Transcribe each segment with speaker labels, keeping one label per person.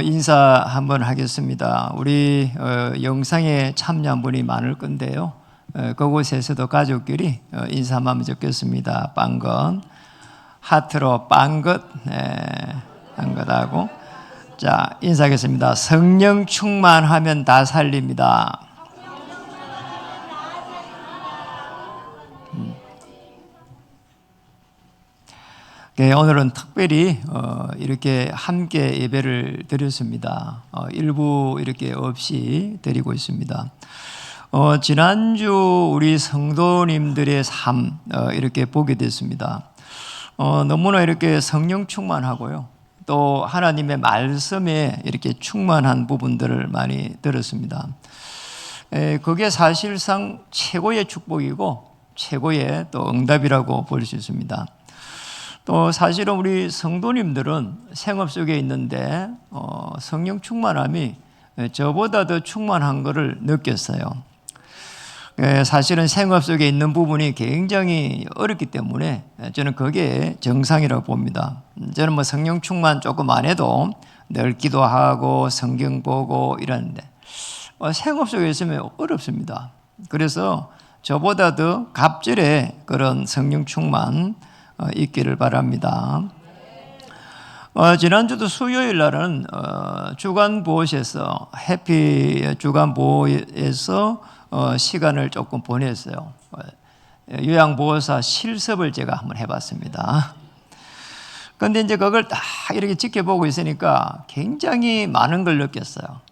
Speaker 1: 인사 한번 하겠습니다. 우리 영상에 참여한 분이 많을 건데요. 그곳에서도 가족끼리 인사 한번 적겠습니다. 빵것 하트로 빵것 빵것하고 자 인사하겠습니다. 성령 충만하면 다 살립니다. 네, 오늘은 특별히 이렇게 함께 예배를 드렸습니다. 일부 이렇게 없이 드리고 있습니다. 지난주 우리 성도님들의 삶 이렇게 보게 됐습니다. 너무나 이렇게 성령 충만하고요. 또 하나님의 말씀에 이렇게 충만한 부분들을 많이 들었습니다. 그게 사실상 최고의 축복이고 최고의 또 응답이라고 볼 수 있습니다. 또 사실은 우리 성도님들은 생업 속에 있는데 성령 충만함이 저보다 더 충만한 것을 느꼈어요. 사실은 생업 속에 있는 부분이 굉장히 어렵기 때문에 저는 그게 정상이라고 봅니다. 저는 뭐 성령 충만 조금 안 해도 늘 기도하고 성경 보고 이러는데 생업 속에 있으면 어렵습니다. 그래서 저보다 더 갑절의 그런 성령 충만 있기를 바랍니다. 지난주도 수요일 날은 주간 보호에서 해피 주간 보호에서 시간을 조금 보냈어요. 요양보호사 실습을 제가 한번 해봤습니다. 그런데 이제 그걸 딱 이렇게 지켜보고 있으니까 굉장히 많은 걸 느꼈어요.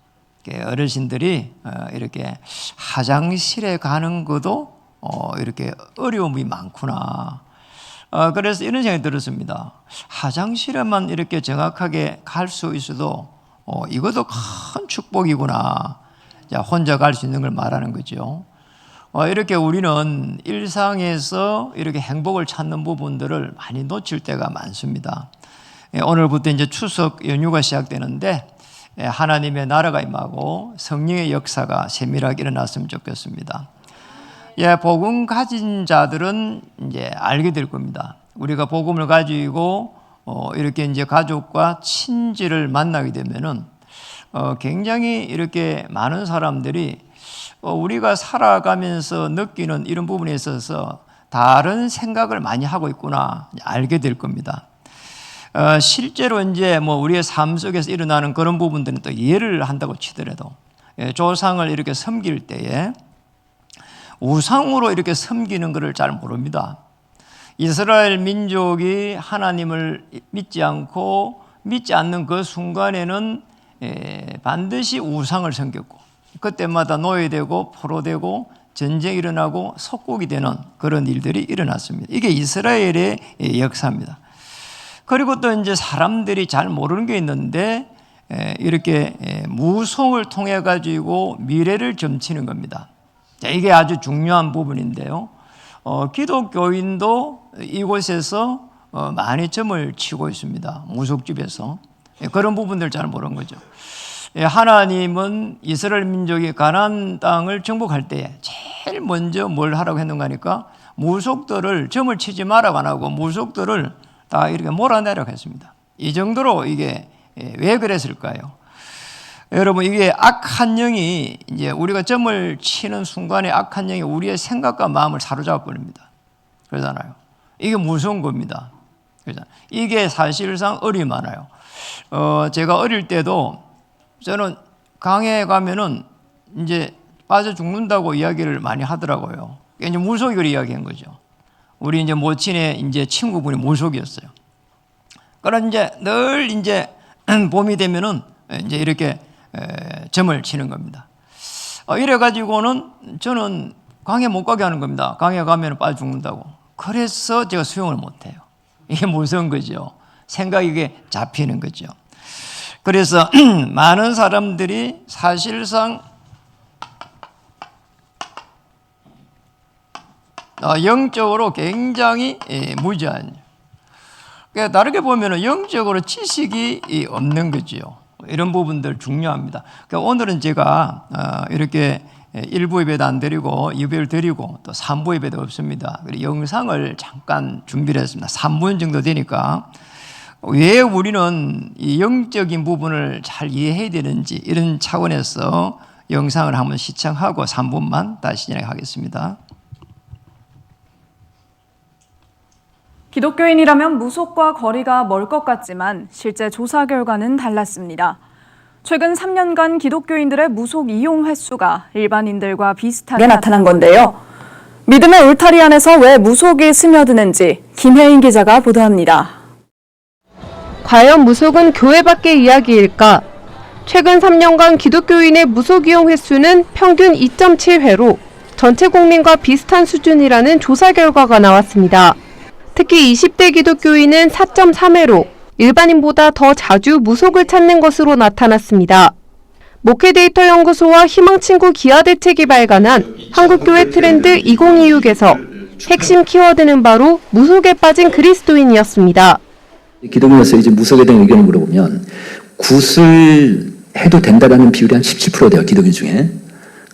Speaker 1: 어르신들이 이렇게 화장실에 가는 것도 이렇게 어려움이 많구나. 그래서 이런 생각이 들었습니다. 화장실에만 이렇게 정확하게 갈 수 있어도 이것도 큰 축복이구나. 자, 혼자 갈 수 있는 걸 말하는 거죠. 이렇게 우리는 일상에서 이렇게 행복을 찾는 부분들을 많이 놓칠 때가 많습니다. 오늘부터 이제 추석 연휴가 시작되는데 하나님의 나라가 임하고 성령의 역사가 세밀하게 일어났으면 좋겠습니다. 복음 가진 자들은 이제 알게 될 겁니다. 우리가 복음을 가지고 이렇게 이제 가족과 친지를 만나게 되면은 굉장히 이렇게 많은 사람들이 우리가 살아가면서 느끼는 이런 부분에 있어서 다른 생각을 많이 하고 있구나 알게 될 겁니다. 실제로 이제 뭐 우리의 삶 속에서 일어나는 그런 부분들은 또 이해를 한다고 치더라도 조상을 이렇게 섬길 때에 우상으로 이렇게 섬기는 것을 잘 모릅니다. 이스라엘 민족이 하나님을 믿지 않고 믿지 않는 그 순간에는 반드시 우상을 섬겼고 그때마다 노예되고 포로되고 전쟁이 일어나고 속국이 되는 그런 일들이 일어났습니다. 이게 이스라엘의 역사입니다. 그리고 또 이제 사람들이 잘 모르는 게 있는데 이렇게 무속을 통해 가지고 미래를 점치는 겁니다. 이게 아주 중요한 부분인데요. 기독교인도 이곳에서 많이 점을 치고 있습니다. 무속집에서. 그런 부분들 잘 모르는 거죠. 하나님은 이스라엘 민족이 가나안 땅을 정복할 때 제일 먼저 뭘 하라고 했는가 하니까 무속들을 점을 치지 말라고 안 하고 무속들을 다 이렇게 몰아내라고 했습니다. 이 정도로 이게 왜 그랬을까요? 여러분 이게 악한 영이 이제 우리가 점을 치는 순간에 악한 영이 우리의 생각과 마음을 사로잡아 버립니다. 그러잖아요. 이게 무서운 겁니다. 그러잖아요. 이게 사실상 어려움이 많아요. 제가 어릴 때도 저는 강에 가면은 이제 빠져 죽는다고 이야기를 많이 하더라고요. 이제 무속을 이야기한 거죠. 우리 이제 모친의 이제 친구분이 무속이었어요. 그런 이제 늘 이제 봄이 되면은 이제 이렇게 점을 치는 겁니다. 이래가지고는 저는 강에 못 가게 하는 겁니다. 강에 가면 빠져 죽는다고. 그래서 제가 수영을 못해요. 이게 무서운 거죠. 생각이 이게 잡히는 거죠. 그래서 많은 사람들이 사실상 영적으로 굉장히 무지한, 그러니까 다르게 보면 영적으로 지식이 없는 거죠. 이런 부분들 중요합니다. 그러니까 오늘은 제가 이렇게 1부 예배도 안 드리고 2부를 드리고 또 3부 예배도 없습니다. 그리고 영상을 잠깐 준비를 했습니다. 3분 정도 되니까 왜 우리는 이 영적인 부분을 잘 이해해야 되는지 이런 차원에서 영상을 한번 시청하고 3분만 다시 진행하겠습니다.
Speaker 2: 기독교인이라면 무속과 거리가 멀 것 같지만 실제 조사 결과는 달랐습니다. 최근 3년간 기독교인들의 무속 이용 횟수가 일반인들과 비슷하게 나타난 건데요. 믿음의 울타리 안에서 왜 무속이 스며드는지 김혜인 기자가 보도합니다.
Speaker 3: 과연 무속은 교회 밖의 이야기일까? 최근 3년간 기독교인의 무속 이용 횟수는 평균 2.7회로 전체 국민과 비슷한 수준이라는 조사 결과가 나왔습니다. 특히 20대 기독교인은 4.3회로 일반인보다 더 자주 무속을 찾는 것으로 나타났습니다. 목회데이터 연구소와 희망친구 기아대책이 발간한 한국교회 트렌드 2026에서 핵심 키워드는 바로 무속에 빠진 그리스도인이었습니다.
Speaker 4: 기독교에서 이제 무속에 대한 의견을 물어보면 굿을 해도 된다라는 비율이 한 17% 돼요, 기독교 중에.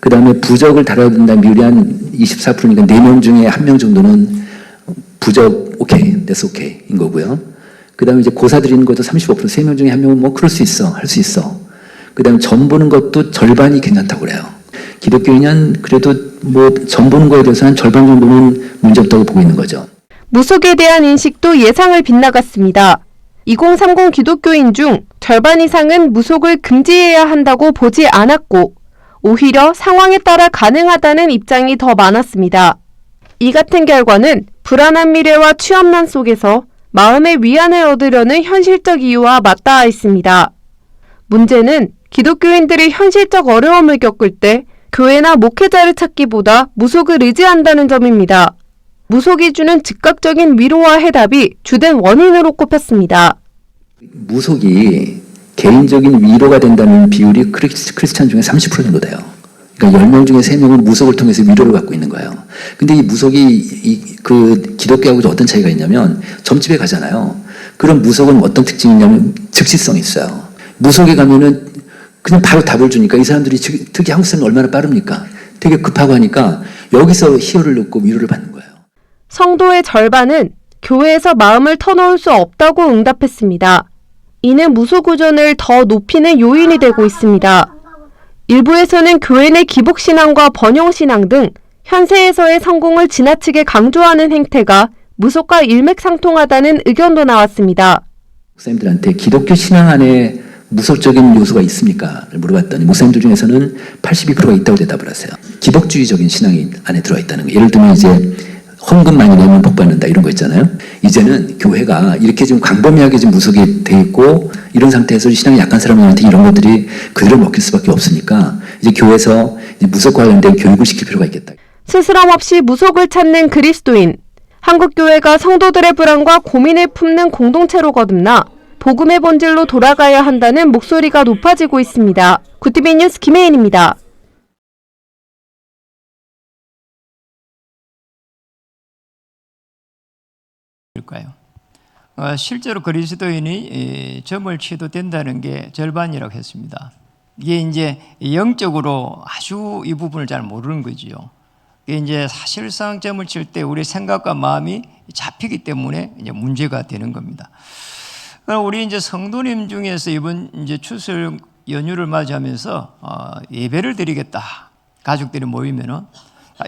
Speaker 4: 그 다음에 부적을 달아야 된다는 비율이 한 24%니까 4명 중에 1명 정도는 부적 오케이, that's okay인 거고요. 그 다음에 이제 고사 드리는 것도 35%, 3명 중에 1명은 뭐 그럴 수 있어, 할 수 있어. 그 다음에 점 보는 것도 절반이 괜찮다고 그래요. 기독교인은 그래도 뭐 점 보는 거에 대해서 한 절반 정도는 문제없다고 보고 있는 거죠.
Speaker 3: 무속에 대한 인식도 예상을 빗나갔습니다. 2030 기독교인 중 절반 이상은 무속을 금지해야 한다고 보지 않았고 오히려 상황에 따라 가능하다는 입장이 더 많았습니다. 이 같은 결과는 불안한 미래와 취업난 속에서 마음의 위안을 얻으려는 현실적 이유와 맞닿아 있습니다. 문제는 기독교인들이 현실적 어려움을 겪을 때 교회나 목회자를 찾기보다 무속을 의지한다는 점입니다. 무속이 주는 즉각적인 위로와 해답이 주된 원인으로 꼽혔습니다.
Speaker 4: 무속이 개인적인 위로가 된다는 비율이 크리스찬 중에 30% 정도 돼요. 그러니까 10명 중에 3명은 무속을 통해서 위로를 받고 있는 거예요. 근데 이 무속이 그 기독교하고 어떤 차이가 있냐면 점집에 가잖아요. 그런 무속은 어떤 특징이 있냐면 즉시성이 있어요. 무속에 가면은 그냥 바로 답을 주니까 이 사람들이 특히 한국 사람이 얼마나 빠릅니까? 되게 급하고 하니까 여기서 희열을 얻고 위로를 받는 거예요.
Speaker 3: 성도의 절반은 교회에서 마음을 터놓을 수 없다고 응답했습니다. 이는 무속의존을 더 높이는 요인이 되고 있습니다. 일부에서는 교회 내 기복신앙과 번영신앙 등 현세에서의 성공을 지나치게 강조하는 행태가 무속과 일맥상통하다는 의견도 나왔습니다.
Speaker 4: 목사님들한테 기독교 신앙 안에 무속적인 요소가 있습니까? 물어봤더니 목사님들 중에서는 82%가 있다고 대답을 하세요. 기복주의적인 신앙이 안에 들어와 있다는 거예요. 예를 들면 이제 헌금 많이 내면 복 받는다 이런 거 있잖아요. 이제는 교회가 이렇게 좀 광범위하게 좀 무속이 돼 있고 이런 상태에서 신앙이 약한 사람들한테 이런 것들이 그대로 먹힐 수밖에 없으니까 이제 교회에서 이제 무속 관련된 교육을 시킬 필요가 있겠다.
Speaker 3: 스스럼 없이 무속을 찾는 그리스도인. 한국교회가 성도들의 불안과 고민을 품는 공동체로 거듭나 복음의 본질로 돌아가야 한다는 목소리가 높아지고 있습니다. 구티비 뉴스 김혜인입니다.
Speaker 1: 실제로 그리스도인이 점을 치도 된다는 게 절반이라고 했습니다. 이게 이제 영적으로 아주 이 부분을 잘 모르는 거지요. 이게 이제 사실상 점을 칠 때 우리 생각과 마음이 잡히기 때문에 이제 문제가 되는 겁니다. 그럼 우리 이제 성도님 중에서 이번 이제 추석 연휴를 맞이하면서 예배를 드리겠다. 가족들이 모이면은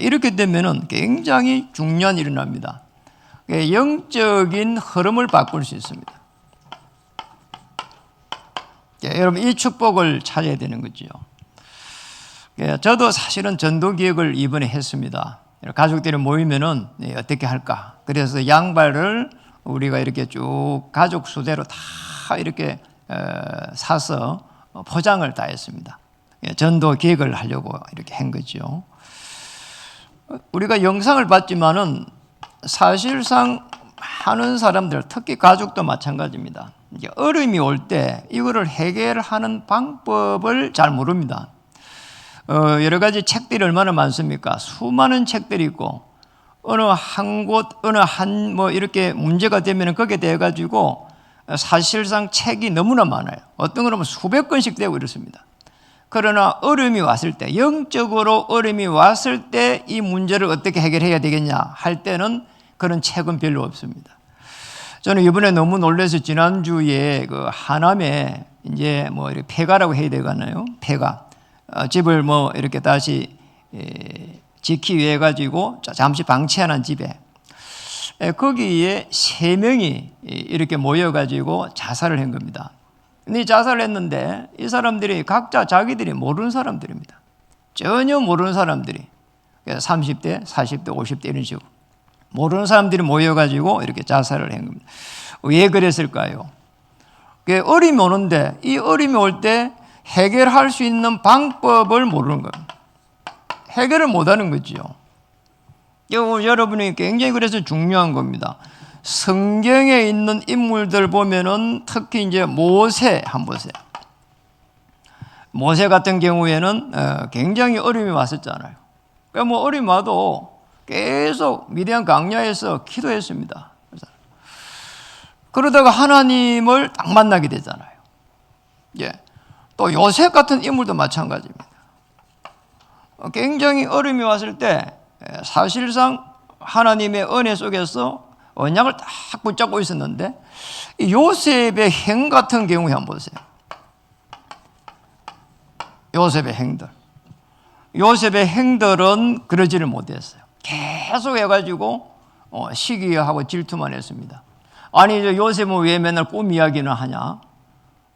Speaker 1: 이렇게 되면은 굉장히 중요한 일이 납니다. 영적인 흐름을 바꿀 수 있습니다. 여러분 이 축복을 찾아야 되는 거죠. 저도 사실은 전도 기획을 이번에 했습니다. 가족들이 모이면은 어떻게 할까? 그래서 양발을 우리가 이렇게 쭉 가족 수대로 다 이렇게 사서 포장을 다 했습니다. 전도 기획을 하려고 이렇게 한 거죠. 우리가 영상을 봤지만은 사실상 하는 사람들, 특히 가족도 마찬가지입니다. 이제 어려움이 올 때 이거를 해결하는 방법을 잘 모릅니다. 여러 가지 책들이 얼마나 많습니까? 수많은 책들이 있고 어느 한 곳, 어느 한 뭐 이렇게 문제가 되면 거기에 대해 가지고 사실상 책이 너무나 많아요. 어떤 거는 수백 권씩 되고 이렇습니다. 그러나 어려움이 왔을 때, 영적으로 어려움이 왔을 때 이 문제를 어떻게 해결해야 되겠냐 할 때는 그런 책은 별로 없습니다. 저는 이번에 너무 놀라서 지난주에 그 하남에 이제 뭐 이렇게 폐가라고 해야 되겠나요? 폐가. 집을 뭐 이렇게 다시 짓기 위해 가지고 잠시 방치하는 집에 거기에 3명이 이렇게 모여가지고 자살을 한 겁니다. 근데 자살을 했는데 이 사람들이 각자 자기들이 모르는 사람들입니다. 전혀 모르는 사람들이 30대, 40대, 50대 이런 식으로 모르는 사람들이 모여가지고 이렇게 자살을 한 겁니다. 왜 그랬을까요? 어림이 오는데 이 어림이 올 때 해결할 수 있는 방법을 모르는 거예요. 해결을 못하는 거죠. 여러분이 굉장히 그래서 중요한 겁니다. 성경에 있는 인물들 보면은 특히 이제 모세 한번 보세요. 모세 같은 경우에는 굉장히 어려움이 왔었잖아요. 그러니까 뭐 어려움이 와도 계속 미디안 광야에서 기도했습니다. 그러다가 하나님을 딱 만나게 되잖아요. 예. 또 요셉 같은 인물도 마찬가지입니다. 굉장히 어려움이 왔을 때 사실상 하나님의 은혜 속에서 언약을 딱 붙잡고 있었는데 이 요셉의 행 같은 경우에 한번 보세요. 요셉의 행들. 요셉의 행들은 그러지를 못했어요. 계속 해가지고 시기하고 질투만 했습니다. 아니 요셉은 왜 맨날 꿈 이야기는 하냐?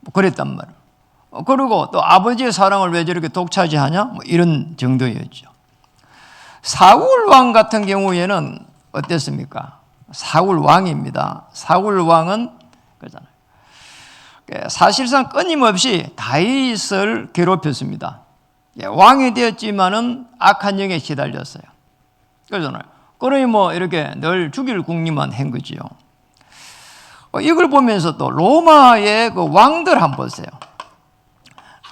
Speaker 1: 뭐 그랬단 말이에요. 그리고 또 아버지의 사랑을 왜 저렇게 독차지하냐? 뭐 이런 정도였죠. 사울 왕 같은 경우에는 어땠습니까? 사울 왕입니다. 사울 왕은 그러잖아요. 사실상 끊임없이 다윗을 괴롭혔습니다. 왕이 되었지만은 악한 영에 시달렸어요. 그러잖아요. 그러니 뭐 이렇게 늘 죽일 궁리만 한 거지요. 이걸 보면서 또 로마의 그 왕들 한번 보세요.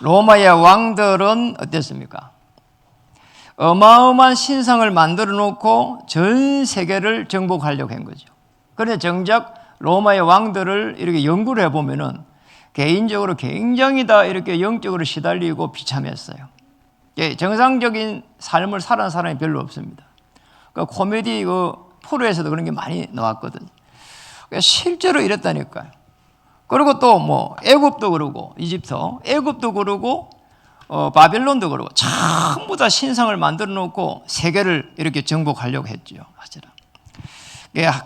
Speaker 1: 로마의 왕들은 어땠습니까? 어마어마한 신상을 만들어 놓고 전 세계를 정복하려고 한 거죠. 그런데 정작 로마의 왕들을 이렇게 연구를 해보면은 개인적으로 굉장히 다 이렇게 영적으로 시달리고 비참했어요. 정상적인 삶을 살아는 사람이 별로 없습니다. 그 코미디 그 프로에서도 그런 게 많이 나왔거든요. 실제로 이랬다니까요. 그리고 또 뭐 애굽도 그러고 이집트, 애굽도 그러고 바벨론도 그러고 전부 다 신상을 만들어 놓고 세계를 이렇게 정복하려고 했죠. 사실은.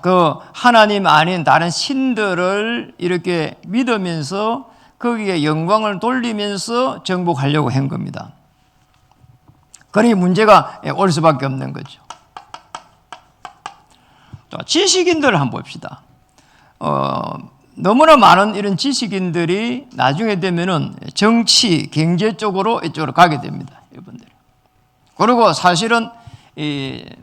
Speaker 1: 그 하나님 아닌 다른 신들을 이렇게 믿으면서 거기에 영광을 돌리면서 정복하려고 한 겁니다. 그러니 문제가 올 수밖에 없는 거죠. 또 지식인들을 한번 봅시다. 너무나 많은 이런 지식인들이 나중에 되면은 정치, 경제 쪽으로 이쪽으로 가게 됩니다. 여러분들. 그리고 사실은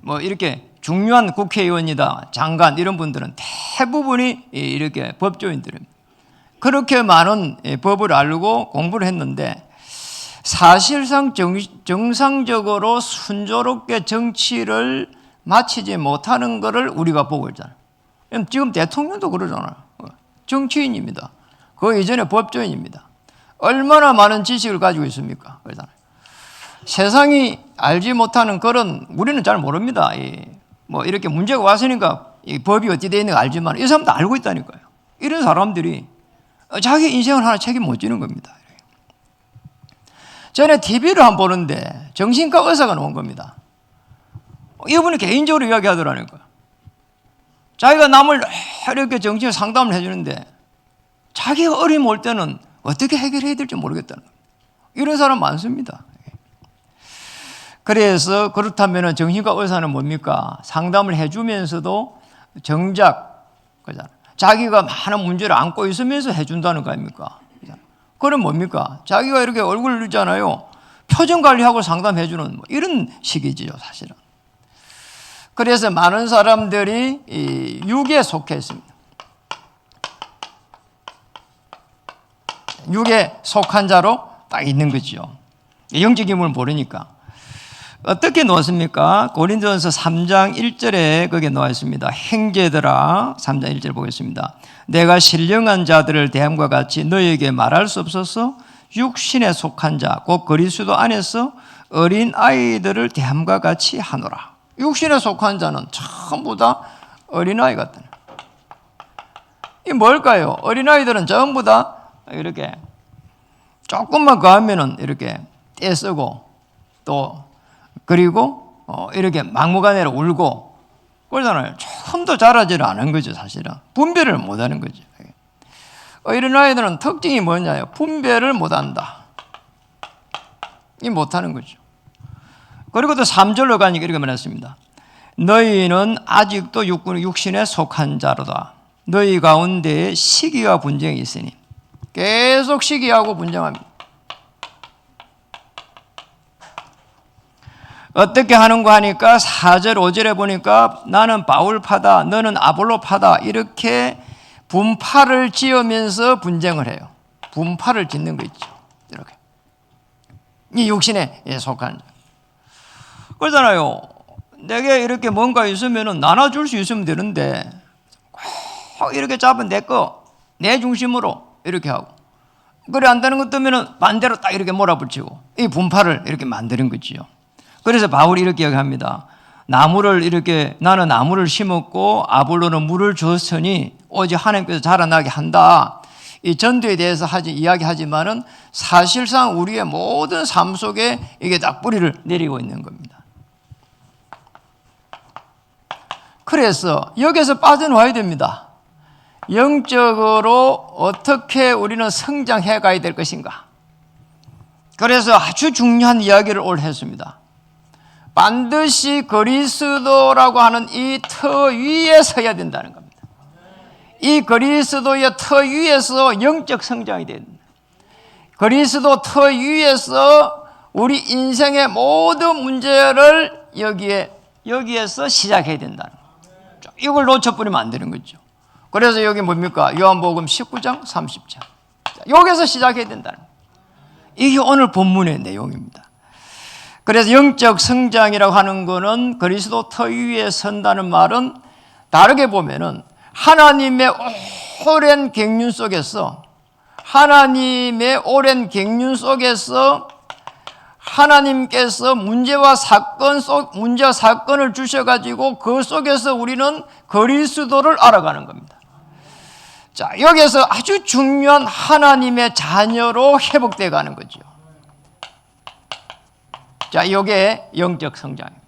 Speaker 1: 뭐 이렇게 중요한 국회의원이다, 장관 이런 분들은 대부분이 이렇게 법조인들입니다. 그렇게 많은 법을 알고 공부를 했는데 사실상 정상적으로 순조롭게 정치를 마치지 못하는 것을 우리가 보고 있잖아요. 지금 대통령도 그러잖아요. 정치인입니다. 그 이전에 법조인입니다. 얼마나 많은 지식을 가지고 있습니까? 그러잖아요. 세상이 알지 못하는 그런 우리는 잘 모릅니다. 뭐 이렇게 문제가 왔으니까 이 법이 어찌 되어 있는 거 알지만 이 사람도 알고 있다니까요. 이런 사람들이 자기 인생을 하나 책임 못 지는 겁니다. 전에 TV를 한번 보는데 정신과 의사가 나온 겁니다. 이분이 개인적으로 이야기하더라니까요. 자기가 남을 이렇게 정신을 상담을 해주는데 자기가 어려움 올 때는 어떻게 해결해야 될지 모르겠다는 거예요. 이런 사람 많습니다. 그래서 그렇다면 정신과 의사는 뭡니까? 상담을 해주면서도 정작 자기가 많은 문제를 안고 있으면서 해준다는 거 아닙니까? 그럼 뭡니까? 자기가 이렇게 얼굴을 넣잖아요. 표정 관리하고 상담해주는 뭐 이런 식이지요, 사실은. 그래서 많은 사람들이 육에 속해 있습니다. 육에 속한 자로 딱 있는 거죠. 영적 힘을 모르니까. 어떻게 놓았습니까? 고린도전서 3장 1절에 거기에 놓아 있습니다. 형제들아, 3장 1절 보겠습니다. 내가 신령한 자들을 대함과 같이 너에게 말할 수 없어서 육신에 속한 자, 곧 그리스도 안에서 어린 아이들을 대함과 같이 하노라. 육신에 속한 자는 전부 다 어린아이 같다. 이 뭘까요? 어린아이들은 전부 다 이렇게 조금만 가하면은 이렇게 떼쓰고 또 그리고 이렇게 막무가내로 울고 그러잖아요. 조금도 자라지를 않은 거죠, 사실은. 분별을 못 하는 거죠. 어린아이들은 특징이 뭐냐요? 분별을 못 한다. 이 못 하는 거죠. 그리고 또 3절로 가니까 이렇게 말했습니다. 너희는 아직도 육신에 속한 자로다. 너희 가운데에 시기와 분쟁이 있으니. 계속 시기하고 분쟁합니다. 어떻게 하는가 하니까 4절 5절에 보니까 나는 바울파다 너는 아볼로파다 이렇게 분파를 지으면서 분쟁을 해요. 분파를 짓는 거 있죠. 이렇게 이 육신에 속한 자. 그러잖아요. 내게 이렇게 뭔가 있으면 나눠줄 수 있으면 되는데 꼭 이렇게 잡은 내 거, 내 중심으로 이렇게 하고 그래 안 되는 것 때문에 반대로 딱 이렇게 몰아붙이고 이 분파를 이렇게 만드는 거지요. 그래서 바울이 이렇게 이야기합니다. 나무를 이렇게 나는 나무를 심었고 아볼로는 물을 줬으니 오직 하나님께서 자라나게 한다. 이 전도에 대해서 이야기하지만은 사실상 우리의 모든 삶 속에 이게 딱 뿌리를 내리고 있는 겁니다. 그래서 여기서 빠져나와야 됩니다. 영적으로 어떻게 우리는 성장해 가야 될 것인가. 그래서 아주 중요한 이야기를 오늘 했습니다. 반드시 그리스도라고 하는 이 터 위에 서야 된다는 겁니다. 이 그리스도의 터 위에서 영적 성장이 된다. 그리스도 터 위에서 우리 인생의 모든 문제를 여기에서 시작해야 된다는 거죠. 이걸 놓쳐버리면 안 되는 거죠. 그래서 여기 뭡니까? 요한복음 19장 30절. 여기서 시작해야 된다는 거예요. 이게 오늘 본문의 내용입니다. 그래서 영적 성장이라고 하는 것은 그리스도 터 위에 선다는 말은 다르게 보면은 하나님의 오랜 갱륜 속에서 하나님께서 문제와 사건을 주셔가지고 그 속에서 우리는 그리스도를 알아가는 겁니다. 자, 여기서 아주 중요한 하나님의 자녀로 회복되어 가는 거죠. 자, 이게 영적 성장입니다.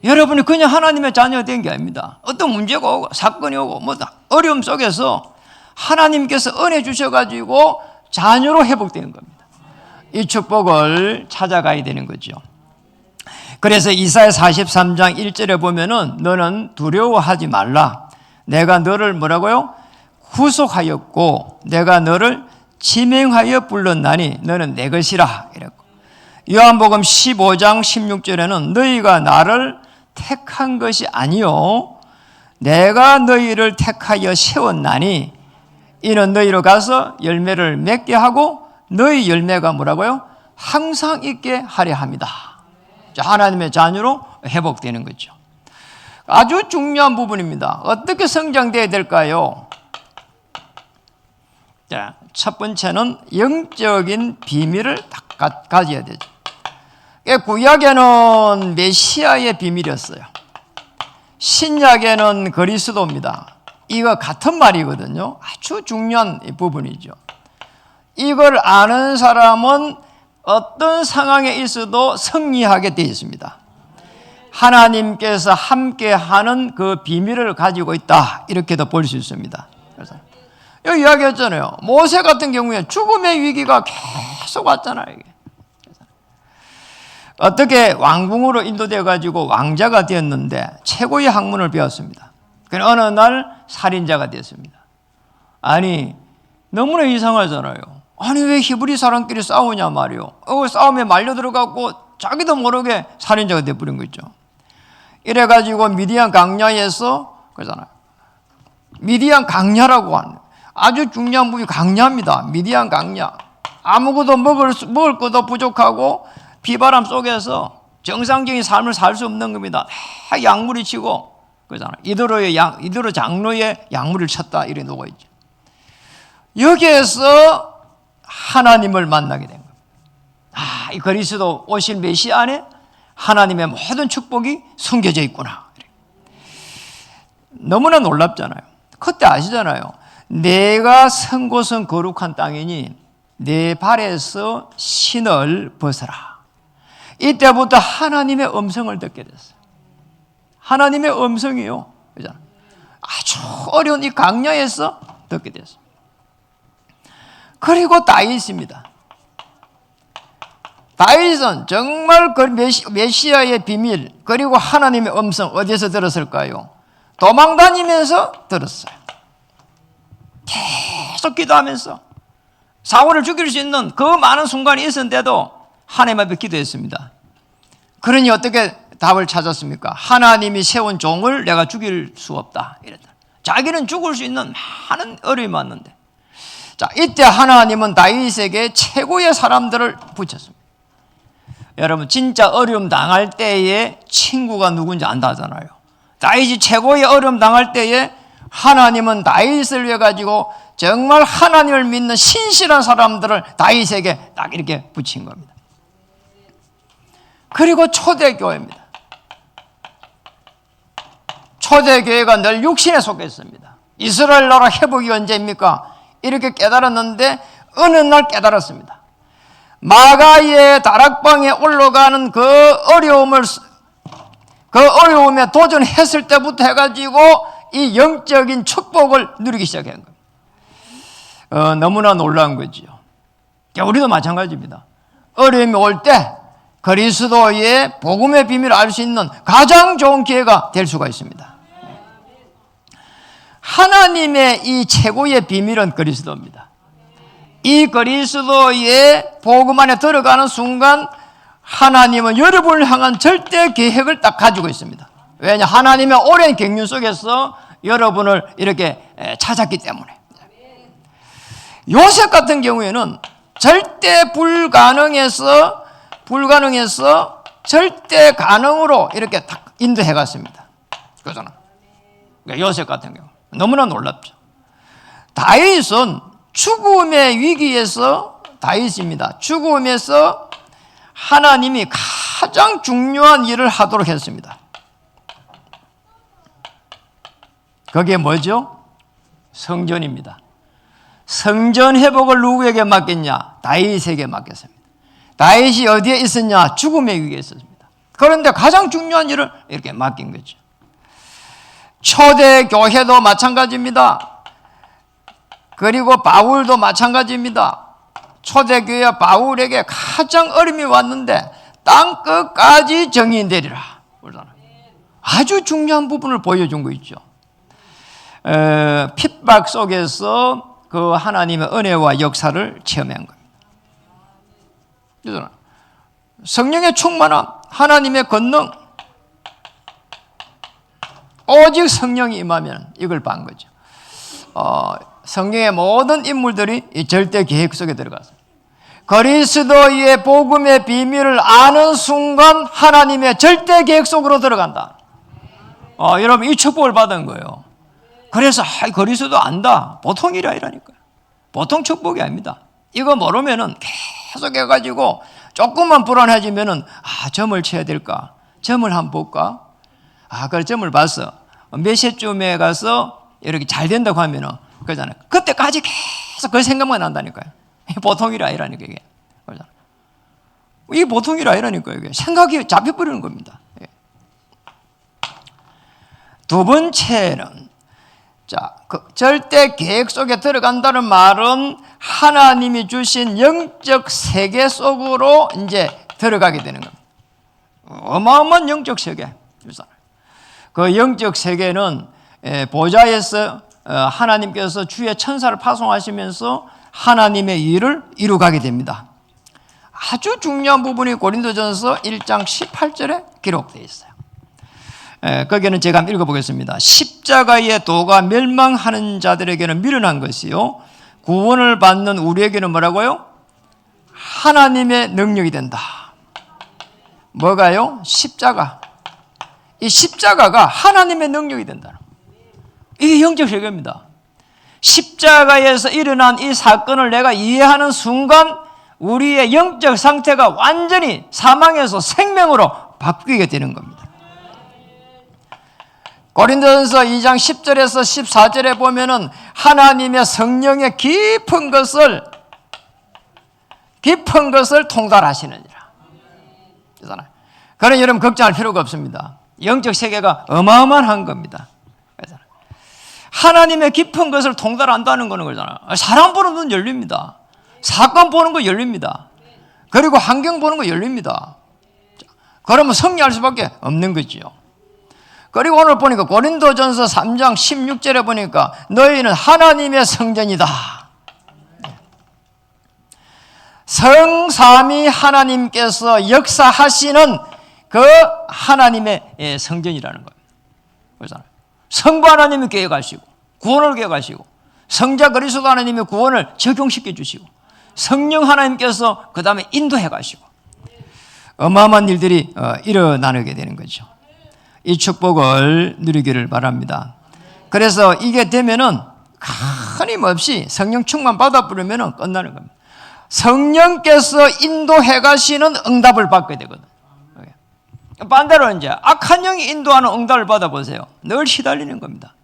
Speaker 1: 여러분이 그냥 하나님의 자녀가 된 게 아닙니다. 어떤 문제가 오고 사건이 오고 어려움 속에서 하나님께서 은혜 주셔가지고 자녀로 회복되는 겁니다. 이 축복을 찾아가야 되는 거죠. 그래서 이사야 43장 1절에 보면은 너는 두려워하지 말라. 내가 너를 뭐라고요? 구속하였고 내가 너를 지명하여 불렀나니 너는 내 것이라. 이랬고 요한복음 15장 16절에는 너희가 나를 택한 것이 아니요 내가 너희를 택하여 세웠나니 이는 너희로 가서 열매를 맺게 하고 너희 열매가 뭐라고요? 항상 있게 하려 합니다. 하나님의 자녀로 회복되는 거죠. 아주 중요한 부분입니다. 어떻게 성장돼야 될까요? 자, 첫 번째는 영적인 비밀을 가져야 되죠. 구약에는 메시아의 비밀이었어요. 신약에는 그리스도입니다. 이거 같은 말이거든요. 아주 중요한 부분이죠. 이걸 아는 사람은 어떤 상황에 있어도 승리하게 되어 있습니다. 하나님께서 함께하는 그 비밀을 가지고 있다. 이렇게도 볼 수 있습니다. 그래서 여기 이야기했잖아요. 모세 같은 경우에 죽음의 위기가 계속 왔잖아요. 이게. 어떻게 왕궁으로 인도되어 가지고 왕자가 되었는데 최고의 학문을 배웠습니다. 그러나 어느 날 살인자가 되었습니다. 아니 너무나 이상하잖아요. 아니 왜 히브리 사람끼리 싸우냐 말이요. 싸움에 말려 들어가고 자기도 모르게 살인자가 되어버린 거죠. 이래가지고 미디안 강야에서 그러잖아요. 미디안 강야라고 하는 아주 중요한 부분이 강야입니다. 미디안 강야. 아무것도 먹을 것도 부족하고 비바람 속에서 정상적인 삶을 살 수 없는 겁니다. 다 약물이 치고 그러잖아요. 이도로 장로의 약물을 쳤다 이래 놓고 있죠. 여기에서 하나님을 만나게 된 겁니다. 이 그리스도 오실 메시아 안에 하나님의 모든 축복이 숨겨져 있구나. 너무나 놀랍잖아요. 그때 아시잖아요. 내가 선 곳은 거룩한 땅이니 내 발에서 신을 벗어라. 이때부터 하나님의 음성을 듣게 됐어요. 하나님의 음성이요. 아주 어려운 이 강야에서 듣게 됐어요. 그리고 다윗입니다. 다윗은 정말 그 메시아의 비밀 그리고 하나님의 음성 어디에서 들었을까요? 도망 다니면서 들었어요. 계속 기도하면서 사울을 죽일 수 있는 그 많은 순간이 있었는데도 하나님 앞에 기도했습니다. 그러니 어떻게 답을 찾았습니까? 하나님이 세운 종을 내가 죽일 수 없다 이랬다. 자기는 죽을 수 있는 많은 어려움이 왔는데, 자, 이때 하나님은 다윗에게 최고의 사람들을 붙였습니다. 여러분, 진짜 어려움 당할 때에 친구가 누군지 안다 하잖아요. 다윗이 최고의 어려움 당할 때에 하나님은 다윗을 위해 가지고 정말 하나님을 믿는 신실한 사람들을 다윗에게 딱 이렇게 붙인 겁니다. 그리고 초대교회입니다. 초대교회가 늘 육신에 속했습니다. 이스라엘 나라 회복이 언제입니까? 이렇게 깨달았는데 어느 날 깨달았습니다. 마가의 다락방에 올라가는 그 어려움에 도전했을 때부터 해가지고 이 영적인 축복을 누리기 시작한 겁니다. 너무나 놀라운 거죠. 우리도 마찬가지입니다. 어려움이 올 때 그리스도의 복음의 비밀을 알 수 있는 가장 좋은 기회가 될 수가 있습니다. 하나님의 이 최고의 비밀은 그리스도입니다. 이 그리스도의 복음 안에 들어가는 순간 하나님은 여러분을 향한 절대 계획을 딱 가지고 있습니다. 왜냐? 하나님의 오랜 경륜 속에서 여러분을 이렇게 찾았기 때문에. 요셉 같은 경우에는 절대 불가능해서 절대 가능으로 이렇게 딱 인도해 갔습니다. 그잖아. 요셉 같은 경우 너무나 놀랍죠. 다윗은 죽음의 위기에서 다윗입니다. 죽음에서 하나님이 가장 중요한 일을 하도록 했습니다. 그게 뭐죠? 성전입니다. 성전 회복을 누구에게 맡겼냐? 다윗에게 맡겼습니다. 다윗이 어디에 있었냐? 죽음의 위기에 있었습니다. 그런데 가장 중요한 일을 이렇게 맡긴 거죠. 초대교회도 마찬가지입니다. 그리고 바울도 마찬가지입니다. 초대교회 바울에게 가장 어려움이 왔는데 땅 끝까지 정의되리라. 아주 중요한 부분을 보여준 거 있죠. 핍박 속에서 그 하나님의 은혜와 역사를 체험한 겁니다. 성령의 충만함, 하나님의 권능, 오직 성령이 임하면 이걸 본 거죠. 성경의 모든 인물들이 이 절대 계획 속에 들어갔습니다. 그리스도의 복음의 비밀을 아는 순간 하나님의 절대 계획 속으로 들어간다. 여러분, 이 축복을 받은 거예요. 그래서 그리스도 안다. 보통 일이 아니라니까요. 보통 축복이 아닙니다. 이거 모르면은 계속 해가지고 조금만 불안해지면은 점을 쳐야 될까? 점을 한번 볼까? 그래, 점을 봤어. 몇 시쯤에 가서 이렇게 잘 된다고 하면은 그러잖아요. 그때까지 계속 그 생각만 난다니까요. 보통 일이 아니라니까 이게. 이게 보통 일이 아니라니까요. 이게 생각이 잡혀버리는 겁니다. 두 번째는 절대 계획 속에 들어간다는 말은 하나님이 주신 영적 세계 속으로 이제 들어가게 되는 겁니다. 어마어마한 영적 세계. 그 영적 세계는 보좌에서 하나님께서 주의 천사를 파송하시면서 하나님의 일을 이루가게 됩니다. 아주 중요한 부분이 고린도전서 1장 18절에 기록되어 있어요. 거기는 제가 한번 읽어보겠습니다. 십자가의 도가 멸망하는 자들에게는 미련한 것이요 구원을 받는 우리에게는 뭐라고요? 하나님의 능력이 된다. 뭐가요? 십자가. 이 십자가가 하나님의 능력이 된다. 이게 영적 세계입니다. 십자가에서 일어난 이 사건을 내가 이해하는 순간 우리의 영적 상태가 완전히 사망에서 생명으로 바뀌게 되는 겁니다. 고린도전서 2장 10절에서 14절에 보면은 하나님의 성령의 깊은 것을 통달하시느니라. 그렇잖아요. 그러니 여러분 걱정할 필요가 없습니다. 영적 세계가 어마어마한 겁니다. 그렇잖아요. 하나님의 깊은 것을 통달한다는 거는 거잖아요. 사람 보는 눈 열립니다. 사건 보는 거 열립니다. 그리고 환경 보는 거 열립니다. 그러면 승리할 수밖에 없는 거지요. 그리고 오늘 보니까 고린도전서 3장 16절에 보니까 너희는 하나님의 성전이다. 성삼위 하나님께서 역사하시는 그 하나님의 성전이라는 거예요. 그렇잖아요. 성부 하나님이 계획하시고 구원을 계획하시고 성자 그리스도 하나님의 구원을 적용시켜 주시고 성령 하나님께서 그 다음에 인도해 가시고 어마어마한 일들이 일어나게 되는 거죠. 이 축복을 누리기를 바랍니다. 그래서 이게 되면은 끊임없이 성령 충만 받아 부르면은 끝나는 겁니다. 성령께서 인도해 가시는 응답을 받게 되거든. 반대로 이제 악한 영이 인도하는 응답을 받아보세요. 늘 시달리는 겁니다.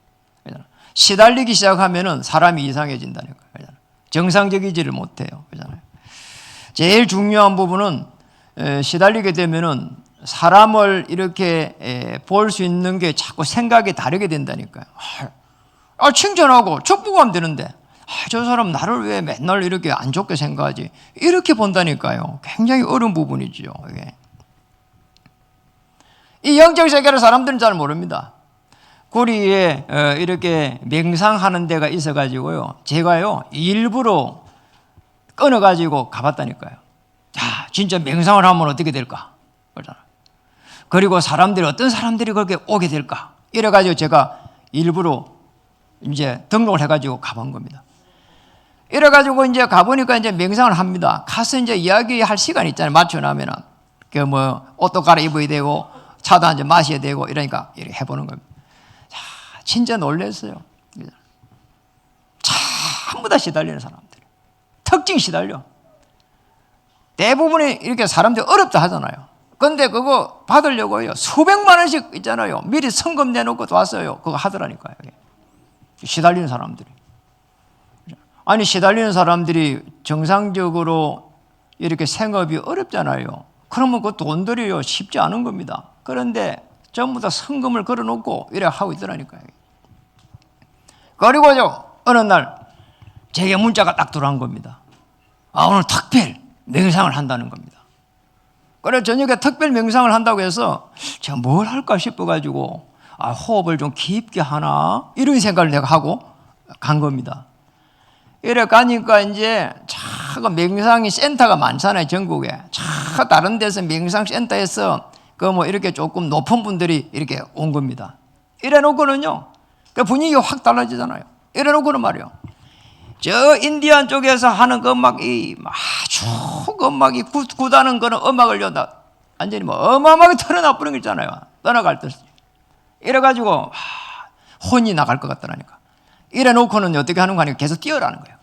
Speaker 1: 시달리기 시작하면은 사람이 이상해진다는 거예요. 정상적이지를 못해요. 그렇잖아요. 제일 중요한 부분은 시달리게 되면은 사람을 이렇게 볼 수 있는 게 자꾸 생각이 다르게 된다니까요. 칭찬하고 축복하면 되는데 저 사람 나를 왜 맨날 이렇게 안 좋게 생각하지? 이렇게 본다니까요. 굉장히 어려운 부분이죠. 이게. 이 영적 세계를 사람들은 잘 모릅니다. 구리에 이렇게 맹상하는 데가 있어가지고요. 제가요 일부러 끊어가지고 가봤다니까요. 자, 진짜 맹상을 하면 어떻게 될까? 그러잖아요. 그리고 사람들이 어떤 사람들이 그렇게 오게 될까? 이래가지고 제가 일부러 이제 등록을 해가지고 가본 겁니다. 이래가지고 이제 가보니까 이제 맹상을 합니다. 가서 이제 이야기할 시간 있잖아요. 맞춰놓으면은. 그 뭐 옷도 갈아입어야 되고 차도 한잔 마셔야 되고 이러니까 이렇게 해보는 겁니다. 자, 진짜 놀랐어요. 전부 다 시달리는 사람들. 특징 시달려. 대부분이 이렇게 사람들이 어렵다 하잖아요. 근데 그거 받으려고요. 수백만 원씩 있잖아요. 미리 성금 내놓고 왔어요. 그거 하더라니까요. 시달리는 사람들이. 아니, 시달리는 사람들이 정상적으로 이렇게 생업이 어렵잖아요. 그러면 그 돈들이요. 쉽지 않은 겁니다. 그런데 전부 다 성금을 걸어놓고 이래 하고 있더라니까요. 그리고요. 어느 날 제게 문자가 딱 들어온 겁니다. 오늘 특별 명상을 한다는 겁니다. 그래서 저녁에 특별 명상을 한다고 해서 제가 뭘 할까 싶어가지고 호흡을 좀 깊게 하나 이런 생각을 내가 하고 간 겁니다. 이래 가니까 이제 차 명상이 센터가 많잖아요. 전국에. 차 다른 데서 명상 센터에서 그 뭐 이렇게 조금 높은 분들이 이렇게 온 겁니다. 이래 놓고는요. 그 분위기가 확 달라지잖아요. 이래 놓고는 말이요. 저 인디안 쪽에서 하는 그 음악이 아주 그 음악이 굿하는 그런 음악을요, 완전히 뭐 어마어마하게 털어놔버린 거 있잖아요. 떠나갈 듯이. 이래가지고 혼이 나갈 것 같더라니까. 이래 놓고는 어떻게 하는 거 아니고 계속 뛰어라는 거예요.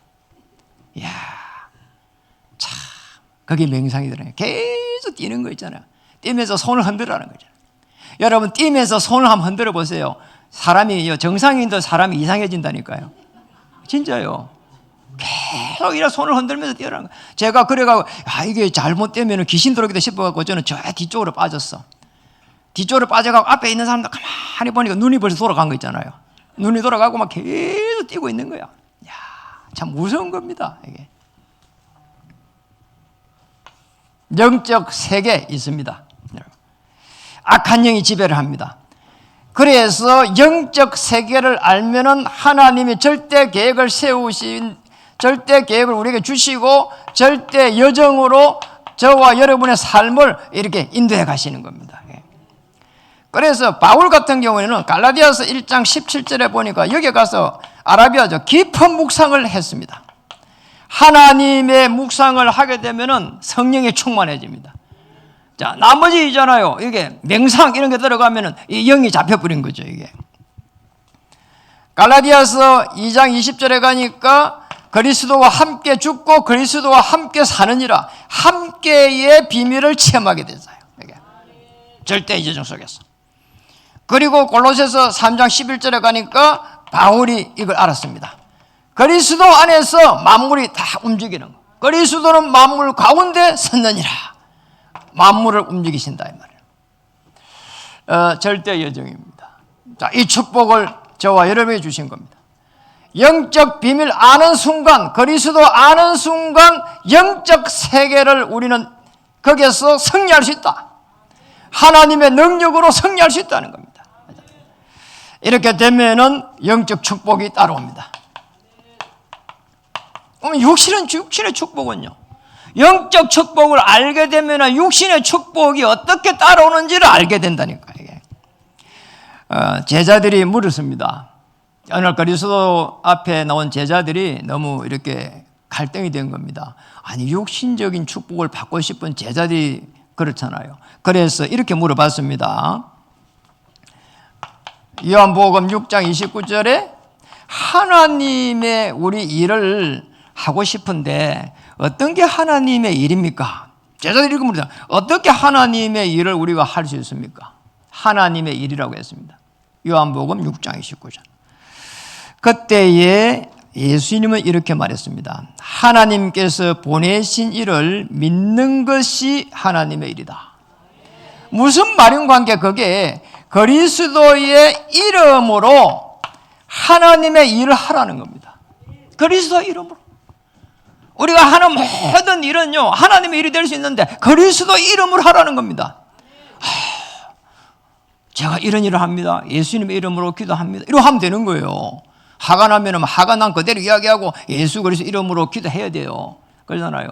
Speaker 1: 이야, 참, 그게 명상이더라고요. 계속 뛰는 거 있잖아요. 뛰면서 손을 흔들라는 거죠. 여러분, 뛰면서 손을 한번 흔들어 보세요. 사람이, 정상인도 사람이 이상해진다니까요. 진짜요. 계속 이래 손을 흔들면서 뛰어라는 거예요. 제가 그래가지고, 이게 잘못되면 귀신 들어오기도 싶어갖고 저는 저 뒤쪽으로 빠졌어. 뒤쪽으로 빠져가고 앞에 있는 사람들 가만히 보니까 눈이 벌써 돌아간 거 있잖아요. 눈이 돌아가고 막 계속 뛰고 있는 거야. 이야, 참 무서운 겁니다. 이게. 영적 세계 있습니다. 악한 영이 지배를 합니다. 그래서 영적 세계를 알면은 하나님이 절대 계획을 세우신, 절대 계획을 우리에게 주시고 절대 여정으로 저와 여러분의 삶을 이렇게 인도해 가시는 겁니다. 그래서 바울 같은 경우에는 갈라디아서 1장 17절에 보니까 여기 가서 아라비아죠. 깊은 묵상을 했습니다. 하나님의 묵상을 하게 되면은 성령이 충만해집니다. 자, 나머지 있잖아요. 이게 명상 이런 게 들어가면은 이 영이 잡혀버린 거죠, 이게. 갈라디아서 2장 20절에 가니까 그리스도와 함께 죽고 그리스도와 함께 사느니라. 함께의 비밀을 체험하게 됐어요. 이게. 절대 이정 속에서. 그리고 골로새서 3장 11절에 가니까 바울이 이걸 알았습니다. 그리스도 안에서 만물이 다 움직이는 거. 그리스도는 만물 가운데 섰느니라. 만물을 움직이신다 이 말이에요. 절대 여정입니다. 자, 이 축복을 저와 여러분이 주신 겁니다. 영적 비밀 아는 순간, 그리스도 아는 순간 영적 세계를 우리는 거기에서 승리할 수 있다. 하나님의 능력으로 승리할 수 있다는 겁니다. 이렇게 되면은 영적 축복이 따라옵니다. 그럼 육신의 축복은요, 영적 축복을 알게 되면 육신의 축복이 어떻게 따라오는지를 알게 된다니까. 이게 제자들이 물었습니다. 어느 날 그리스도 앞에 나온 제자들이 너무 이렇게 갈등이 된 겁니다. 아니, 육신적인 축복을 받고 싶은 제자들이 그렇잖아요. 그래서 이렇게 물어봤습니다. 요한복음 6장 29절에 하나님의 우리 일을 하고 싶은데 어떤 게 하나님의 일입니까? 제자들이 이렇게 물었다. 어떻게 하나님의 일을 우리가 할 수 있습니까? 하나님의 일이라고 했습니다. 요한복음 6장 29절. 그때에 예수님은 이렇게 말했습니다. 하나님께서 보내신 일을 믿는 것이 하나님의 일이다. 무슨 말인 관계? 그게 그리스도의 이름으로 하나님의 일을 하라는 겁니다. 그리스도의 이름으로. 우리가 하는 모든 일은요, 하나님의 일이 될 수 있는데 그리스도의 이름으로 하라는 겁니다. 제가 이런 일을 합니다. 예수님의 이름으로 기도합니다. 이러고 하면 되는 거예요. 화가 나면 화가 난 그대로 이야기하고 예수 그리스도 이름으로 기도해야 돼요. 그러잖아요.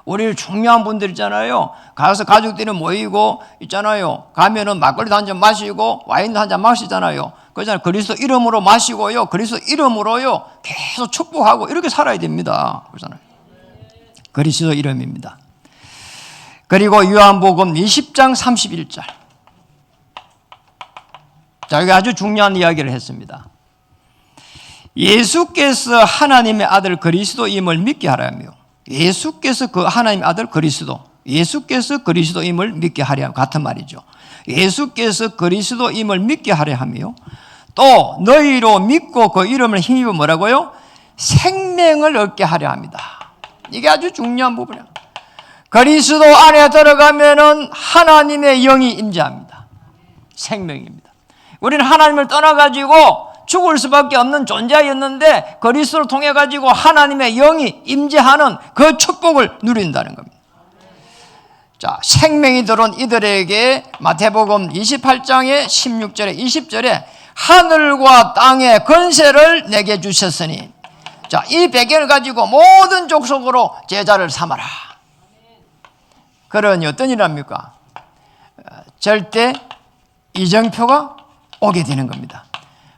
Speaker 1: 우리 중요한 분들 있잖아요. 가서 가족들이 모이고 있잖아요. 가면은 막걸리도 한 잔 마시고 와인도 한 잔 마시잖아요. 그러잖아요. 그리스도 이름으로 마시고요. 그리스도 이름으로요. 계속 축복하고 이렇게 살아야 됩니다. 그러잖아요. 그리스도 이름입니다. 그리고 요한복음 20장 31절. 자, 여기 아주 중요한 이야기를 했습니다. 예수께서 하나님의 아들 그리스도임을 믿게 하라며, 예수께서 그 하나님의 아들 그리스도, 예수께서 그리스도임을 믿게 하려 같은 말이죠. 예수께서 그리스도임을 믿게 하려 하며 또 너희로 믿고 그 이름을 힘입어 뭐라고요? 생명을 얻게 하려 합니다. 이게 아주 중요한 부분이에요. 그리스도 안에 들어가면은 하나님의 영이 임재합니다. 생명입니다. 우리는 하나님을 떠나가지고 죽을 수밖에 없는 존재였는데 그리스도를 통해 가지고 하나님의 영이 임재하는 그 축복을 누린다는 겁니다. 자, 생명이 들어온 이들에게 마태복음 28장의 16절에 20절에 하늘과 땅의 권세를 내게 주셨으니, 자, 이 배경을 가지고 모든 족속으로 제자를 삼아라. 그러니 어떤 일합니까? 절대 이정표가 오게 되는 겁니다.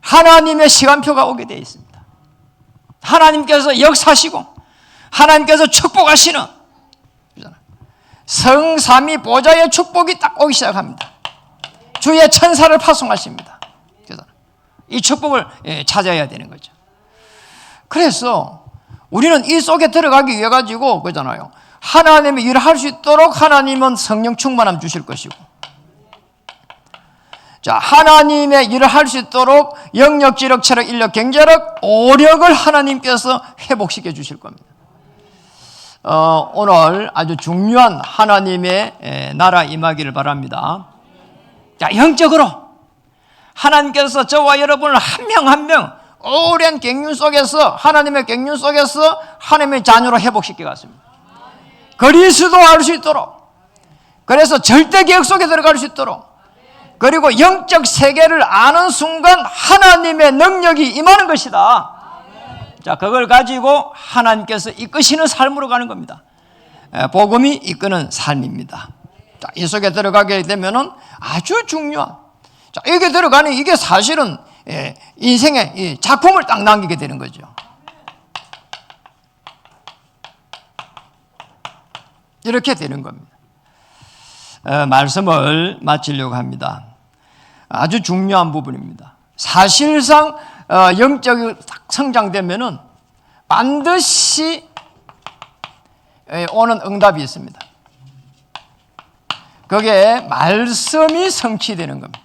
Speaker 1: 하나님의 시간표가 오게 되어 있습니다. 하나님께서 역사하시고 하나님께서 축복하시는 성삼위 보좌의 축복이 딱 오기 시작합니다. 주의 천사를 파송하십니다. 이 축복을 찾아야 되는 거죠. 그래서 우리는 이 속에 들어가기 위해 가지고 그러잖아요. 하나님의 일을 할 수 있도록 하나님은 성령 충만함 주실 것이고, 자, 하나님의 일을 할 수 있도록 영력, 지력, 체력, 인력, 경제력, 오력을 하나님께서 회복시켜 주실 겁니다. 오늘 아주 중요한 하나님의 나라 임하기를 바랍니다. 자, 영적으로 하나님께서 저와 여러분을 한 명 한 명 오랜 갱륜 속에서, 하나님의 갱륜 속에서 하나님의 자녀로 회복시켜 갔습니다. 그리스도 알 수 있도록, 그래서 절대 계획 속에 들어갈 수 있도록, 그리고 영적 세계를 아는 순간 하나님의 능력이 임하는 것이다. 자, 그걸 가지고 하나님께서 이끄시는 삶으로 가는 겁니다. 복음이 이끄는 삶입니다. 자, 이 속에 들어가게 되면은 아주 중요한, 자, 여기 들어가는 이게 사실은 인생의 작품을 딱 남기게 되는 거죠. 이렇게 되는 겁니다. 말씀을 마치려고 합니다. 아주 중요한 부분입니다. 사실상 영적 성장되면은 반드시 오는 응답이 있습니다. 그게 말씀이 성취되는 겁니다.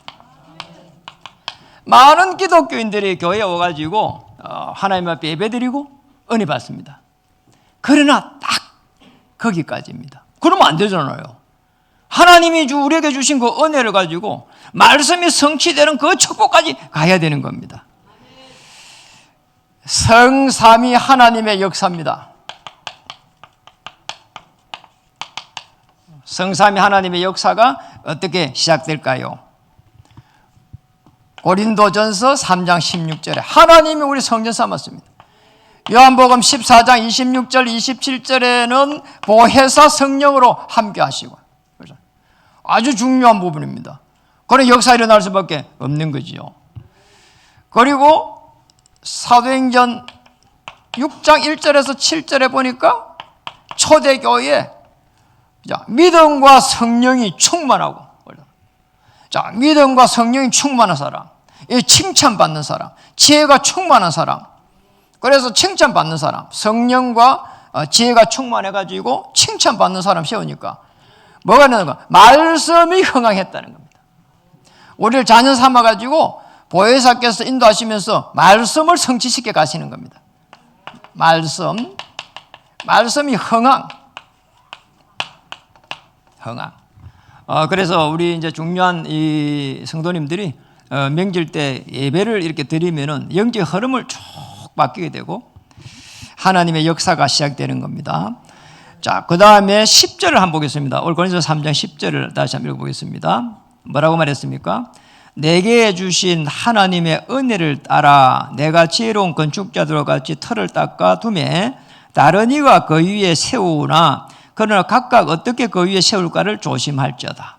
Speaker 1: 많은 기독교인들이 교회에 와가지고 하나님 앞에 예배드리고 은혜 받습니다. 그러나 딱 거기까지입니다. 그러면 안 되잖아요. 하나님이 우리에게 주신 그 은혜를 가지고 말씀이 성취되는 그 축복까지 가야 되는 겁니다. 성삼위 하나님의 역사입니다. 성삼위 하나님의 역사가 어떻게 시작될까요? 고린도전서 3장 16절에 하나님이 우리 성전 삼았습니다. 요한복음 14장 26절 27절에는 보혜사 성령으로 함께 하시고, 아주 중요한 부분입니다. 그런 역사 일어날 수밖에 없는 거지요. 그리고 사도행전 6장 1절에서 7절에 보니까 초대교회에 믿음과 성령이 충만하고, 자, 믿음과 성령이 충만한 사람, 칭찬받는 사람, 지혜가 충만한 사람, 그래서 칭찬받는 사람, 성령과 지혜가 충만해가지고 칭찬받는 사람 세우니까 뭐가 되는가? 말씀이 흥황했다는 겁니다. 우리를 자녀 삼아가지고 보혜사께서 인도하시면서 말씀을 성취시켜 가시는 겁니다. 말씀이 흥황. 그래서 우리 이제 중요한 이 성도님들이 명절 때 예배를 이렇게 드리면은 영적 흐름을 쭉 바뀌게 되고 하나님의 역사가 시작되는 겁니다. 자, 그 다음에 10절을 한번 보겠습니다. 오늘 고린도서 3장 10절을 다시 한번 읽어보겠습니다. 뭐라고 말했습니까? 내게 주신 하나님의 은혜를 따라 내가 지혜로운 건축자들과 같이 틀을 닦아 두매 다른 이가 그 위에 세우나 그러나 각각 어떻게 그 위에 세울까를 조심할지어다.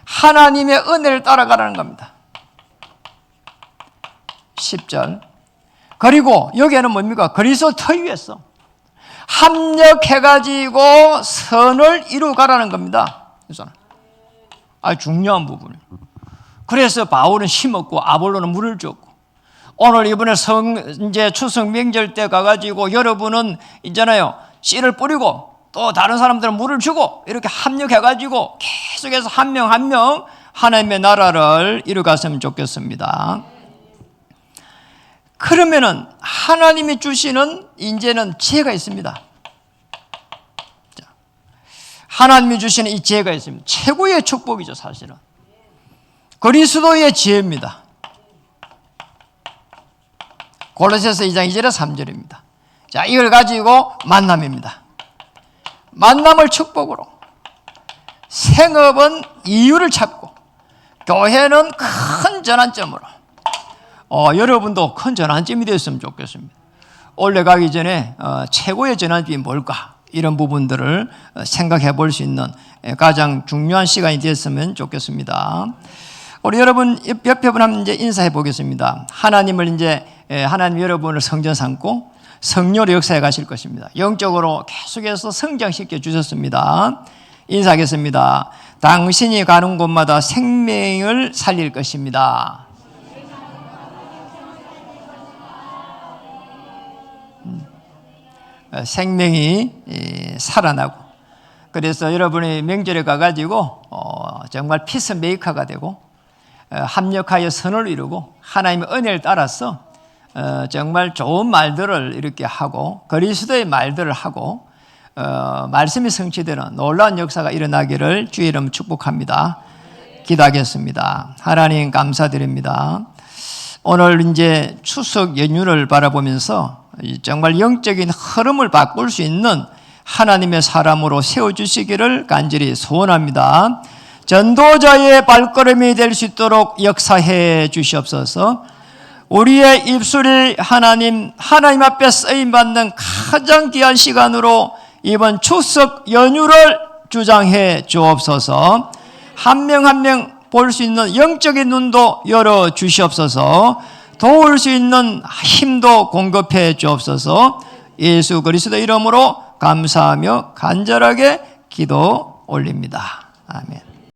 Speaker 1: 하나님의 은혜를 따라가라는 겁니다. 10절. 그리고 여기에는 뭡니까? 그리스도 터 위에서 합력해가지고 선을 이루가라는 겁니다. 그래서 아주 중요한 부분이에요. 그래서 바울은 심었고 아볼로는 물을 줬고, 오늘 이번에 이제 추석 명절 때 가가지고 여러분은 있잖아요, 씨를 뿌리고 또 다른 사람들은 물을 주고 이렇게 합력해가지고 계속해서 한 명 한 명 하나님의 나라를 이루갔으면 좋겠습니다. 그러면은 하나님이 주시는 이제는 지혜가 있습니다. 하나님이 주시는 이 지혜가 있습니다. 최고의 축복이죠, 사실은. 그리스도의 지혜입니다. 골로새서 2장 2절에 3절입니다. 자, 이걸 가지고 만남입니다. 만남을 축복으로, 생업은 이유를 찾고, 교회는 큰 전환점으로, 여러분도 큰 전환점이 되었으면 좋겠습니다. 올해 가기 전에 최고의 전환점이 뭘까? 이런 부분들을 생각해 볼 수 있는 가장 중요한 시간이 되었으면 좋겠습니다. 우리 여러분 옆에 분 한번 이제 인사해 보겠습니다. 하나님을 이제 하나님 여러분을 성전 삼고 성령으로 역사해 가실 것입니다. 영적으로 계속해서 성장시켜 주셨습니다. 인사하겠습니다. 당신이 가는 곳마다 생명을 살릴 것입니다. 생명이 살아나고, 그래서 여러분이 명절에 가가지고 정말 피스메이커가 되고 합력하여 선을 이루고 하나님의 은혜를 따라서 정말 좋은 말들을 이렇게 하고 그리스도의 말들을 하고 말씀이 성취되는 놀라운 역사가 일어나기를 주의 이름 축복합니다. 기도하겠습니다. 하나님 감사드립니다. 오늘 이제 추석 연휴를 바라보면서 정말 영적인 흐름을 바꿀 수 있는 하나님의 사람으로 세워주시기를 간절히 소원합니다. 전도자의 발걸음이 될 수 있도록 역사해 주시옵소서. 우리의 입술이 하나님 앞에 쓰임받는 가장 귀한 시간으로 이번 추석 연휴를 주장해 주옵소서. 한 명 한 명 볼 수 있는 영적인 눈도 열어 주시옵소서. 도울 수 있는 힘도 공급해 주옵소서. 예수 그리스도 이름으로 감사하며 간절하게 기도 올립니다. 아멘.